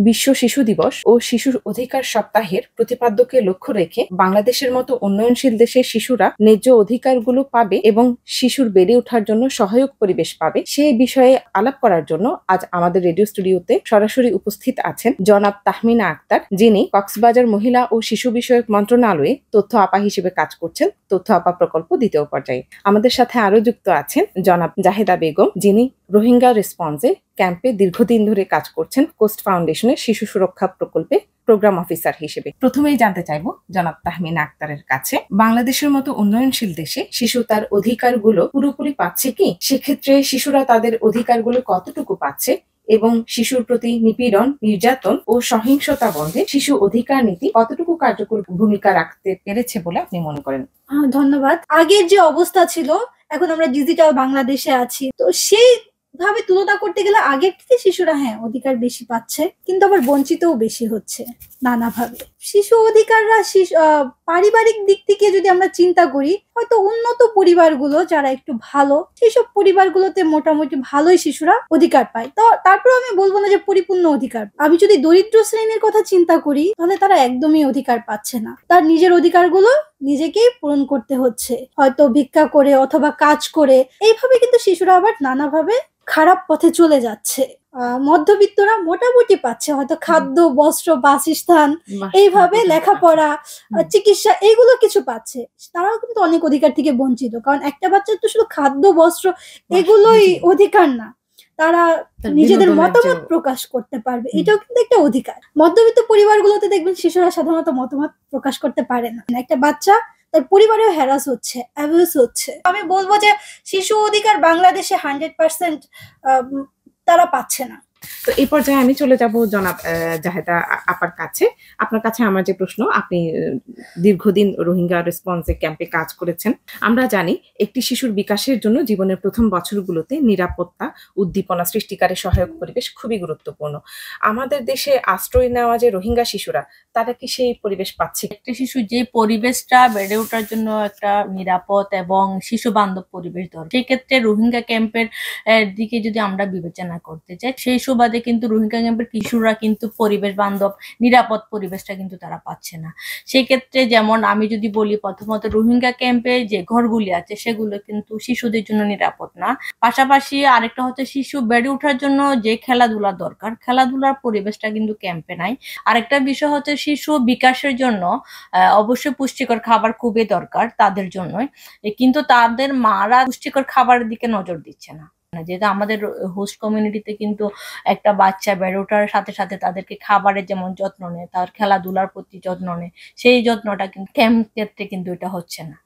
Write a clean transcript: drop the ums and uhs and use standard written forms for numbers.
বিশ্ব শিশু দিবস ও শিশুর অধিকার সপ্তাহের প্রতিপাদ্যকে লক্ষ্য রেখে বাংলাদেশের মতো উন্নয়নশীল দেশের শিশুরা ন্যায্য অধিকারগুলো পাবে এবং শিশুর বেড়ে ওঠার জন্য সহায়ক পরিবেশ পাবে সেই বিষয়ে আলাপ করার জন্য আজ আমাদের রেডিও স্টুডিওতে সরাসরি উপস্থিত আছেন জনাব তাহমিনা আক্তার, যিনি কক্সবাজার মহিলা ও শিশু বিষয়ক মন্ত্রণালয়ে তথ্য আপা হিসেবে কাজ করছেন, তথ্য আপা প্রকল্প দ্বিতীয় পর্যায়ে। আমাদের সাথে আরো যুক্ত আছেন জনাব জাহেদা বেগম, যিনি রোহিঙ্গা রেসপন্সে ক্যাম্পে দীর্ঘদিন ধরে কাজ করছেন কোস্ট ফাউন্ডেশনের শিশু সুরক্ষা প্রকল্পে প্রোগ্রাম অফিসার হিসেবে। প্রথমেই জানতে চাইবো জনাব তাহমিনা আক্তারের কাছে, বাংলাদেশের মতো উন্নয়নশীল দেশে শিশু তার অধিকারগুলো পুরোপুরি পাচ্ছে কি? সেক্ষেত্রে শিশুরা তাদের অধিকারগুলো কতটুকু পাচ্ছে এবং শিশুর প্রতি নিপীড়ন, নির্যাতন ও সহিংসতা বন্ধে শিশু অধিকার নীতি কতটুকু কার্যকর ভূমিকা রাখতে পেরেছে বলে আপনি মনে করেন? ধন্যবাদ। আগের যে অবস্থা ছিল, এখন আমরা ডিজিটাল বাংলাদেশে আছি, তো সেই ভাবে তুলনা করতে গেলে আগের থেকে শিশুরা অধিকার বেশি পাচ্ছে, কিন্তু আবার বঞ্চিতও বেশি হচ্ছে নানাভাবে। শিশু অধিকাররা পারিবারিক দিক থেকে যদি আমরা চিন্তা করি, হয়তো উন্নত পরিবারগুলো যারা একটু ভালো, সেসব পরিবারগুলোতে মোটামুটি ভালোই শিশুরা অধিকার পায়। তো তারপর আমি বলবো না যে পরিপূর্ণ অধিকার। আমি যদি দরিদ্র শ্রেণীর কথা চিন্তা করি, তাহলে তারা একদমই অধিকার পাচ্ছে না। তার নিজের অধিকারগুলো নিজেকেই পূরণ করতে হচ্ছে, হয়তো ভিক্ষা করে অথবা কাজ করে। এইভাবে কিন্তু শিশুরা আবার নানাভাবে খারাপ পথে চলে যাচ্ছে। মধ্যবিত্তরা মোটামুটি পাচ্ছে, হয়তো খাদ্য, বস্ত্র, বাসস্থান, এইভাবে লেখাপড়া, চিকিৎসা, এইগুলো কিছু পাচ্ছে। তারাও কিন্তু অনেক অধিকার থেকে বঞ্চিত, কারণ একটা বাচ্চার তো শুধু খাদ্য, বস্ত্র এগুলোই অধিকার না, তারা নিজেদের মতামত প্রকাশ করতে পারবে, এটাও কিন্তু একটা অধিকার। মধ্যবিত্ত পরিবারগুলোতে দেখবেন শিশুরা সাধারণত মতামত প্রকাশ করতে পারে না। একটা বাচ্চা তার পরিবারেও হ্যারাস হচ্ছে, অ্যাবিউজ হচ্ছে। আমি বলবো যে শিশু অধিকার বাংলাদেশে 100% তারা পাচ্ছে না। তো এই পর্যায়ে আমি চলে যাব জনাব জাহেদা আপার কাছে। আপনার কাছে আমার যে প্রশ্ন, আপনি দীর্ঘদিন রোহিঙ্গা রেসপন্সে ক্যাম্পে কাজ করেছেন। আমরা জানি একটি শিশুর বিকাশের জন্য জীবনের প্রথম বছরগুলোতে নিরাপত্তা, উদ্দীপনা সৃষ্টিকারী সহায়ক পরিবেশ খুবই গুরুত্বপূর্ণ। আমাদের দেশে আশ্রয় নেওয়া যে রোহিঙ্গা শিশুরা, তারা কি সেই পরিবেশ পাচ্ছে? একটি শিশু যে পরিবেশটা বেড়ে ওঠার জন্য একটা নিরাপদ এবং শিশু বান্ধব পরিবেশ দরকার, সেই ক্ষেত্রে রোহিঙ্গা ক্যাম্পের দিকে যদি আমরা বিবেচনা করতে চাই, সেই সুবাদে কিন্তু রোহিঙ্গা ক্যাম্পের কিশোররা কিন্তু পরিবেশ বান্ধব নিরাপদ পরিবেশটা কিন্তু তারা পাচ্ছে না। সেই ক্ষেত্রে যেমন আমি যদি বলি, প্রথমত রোহিঙ্গা ক্যাম্পে যে ঘরগুলি আছে সেগুলো কিন্তু শিশুদের জন্য নিরাপদ না। পাশাপাশি আরেকটা হচ্ছে শিশু বেড়ে ওঠার জন্য যে খেলাধুলা দরকার, খেলাধুলার পরিবেশটা কিন্তু ক্যাম্পে নাই। আরেকটা বিষয় হচ্ছে শিশু বিকাশের জন্য অবশ্যই পুষ্টিকর খাবার খুবই দরকার তাদের জন্য, কিন্তু তাদের মারা পুষ্টিকর খাবারের দিকে নজর দিচ্ছে না। যেহেতু আমাদের হোস্ট কমিউনিটিতে কিন্তু একটা বাচ্চা বেড়ে ওঠার সাথে সাথে তাদেরকে খাবারের যেমন যত্ন নেয়, তার খেলাধুলার প্রতি যত্ন নেয়, সেই যত্নটা কিন্তু ক্যাম্প ক্ষেত্রে কিন্তু এটা হচ্ছে না।